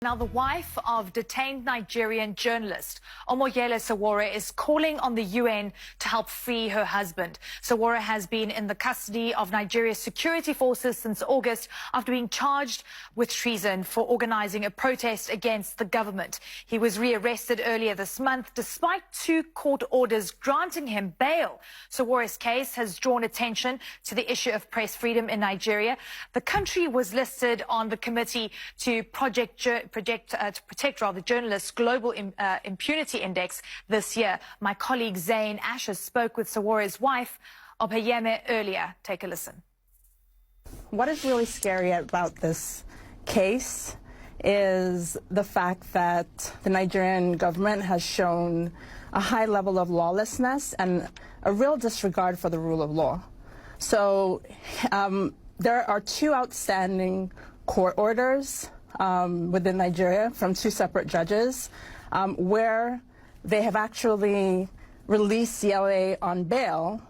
Now, the wife of detained Nigerian journalist Omoyele Sowore is calling on the UN to help free her husband. Sowore has been in the custody of Nigeria's security forces since August after being charged with treason for organizing a protest against the government. He was rearrested earlier this month despite 2 court orders granting him bail. Sowore's case has drawn attention to the issue of press freedom in Nigeria. The country was listed on the committee to protect journalists' global impunity index this year. My colleague Zain Asher spoke with Sowore's wife, Opeyemi, earlier. Take a listen. What is really scary about this case is the fact that the Nigerian government has shown a high level of lawlessness and a real disregard for the rule of law. So there are 2 outstanding court orders within Nigeria from 2 separate judges where they have actually released Yele on bail,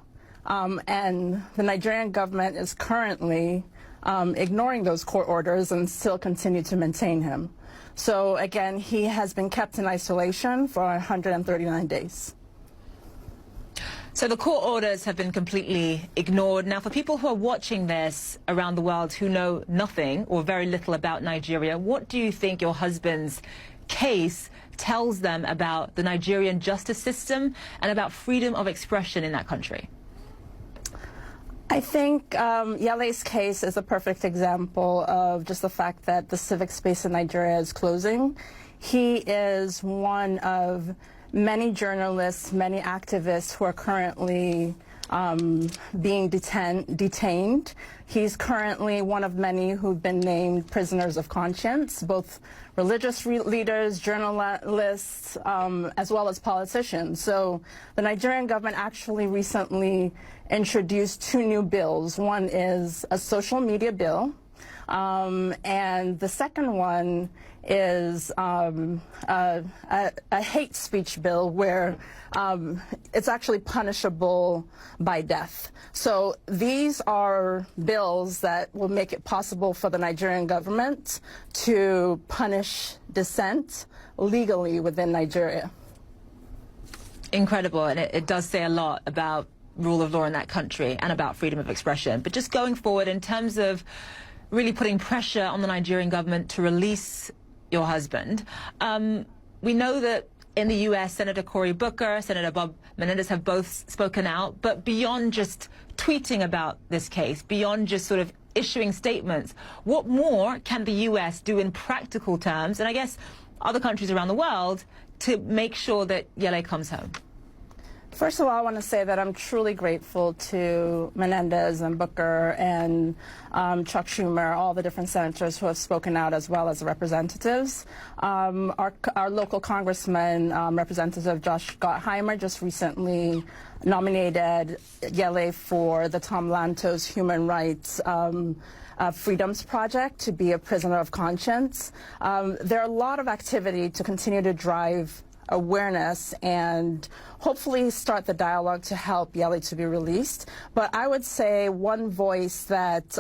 and the Nigerian government is currently ignoring those court orders and still continue to maintain him. So again, he has been kept in isolation for 139 days. So the court orders have been completely ignored. Now, for people who are watching this around the world who know nothing or very little about Nigeria, what do you think your husband's case tells them about the Nigerian justice system and about freedom of expression in that country? I think Yele's case is a perfect example of just the fact that the civic space in Nigeria is closing. He is one of many journalists, many activists who are currently being detained. He's currently one of many who've been named prisoners of conscience, both religious leaders, journalists, as well as politicians. So the Nigerian government actually recently introduced 2 new bills. One is a social media bill, and the second one is a hate speech bill where it's actually punishable by death. So these are bills that will make it possible for the Nigerian government to punish dissent legally within Nigeria. Incredible, and it does say a lot about rule of law in that country and about freedom of expression. But just going forward, in terms of really putting pressure on the Nigerian government to release your husband, we know that in the U.S., Senator Cory Booker, Senator Bob Menendez have both spoken out. But beyond just tweeting about this case, beyond just sort of issuing statements, what more can the U.S. do in practical terms, and I guess other countries around the world, to make sure that Yele comes home? First of all, I want to say that I'm truly grateful to Menendez and Booker and Chuck Schumer, all the different senators who have spoken out, as well as representatives. Our local congressman, Representative Josh Gottheimer, just recently nominated Yele for the Tom Lantos Human Rights Freedoms Project to be a prisoner of conscience. There are a lot of activity to continue to drive awareness and hopefully start the dialogue to help Yele to be released. But I would say one voice that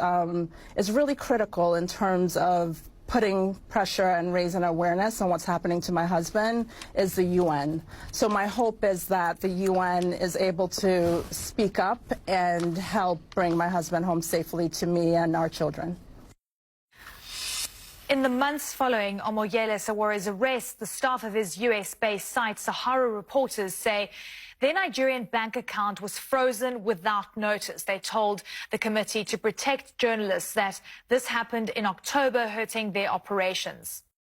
is really critical in terms of putting pressure and raising awareness on what's happening to my husband is the UN. So my hope is that the UN is able to speak up and help bring my husband home safely to me and our children. In the months following Omoyele Sowore's arrest, the staff of his US-based site, Sahara Reporters, say their Nigerian bank account was frozen without notice. They told the committee to protect journalists that this happened in October, hurting their operations.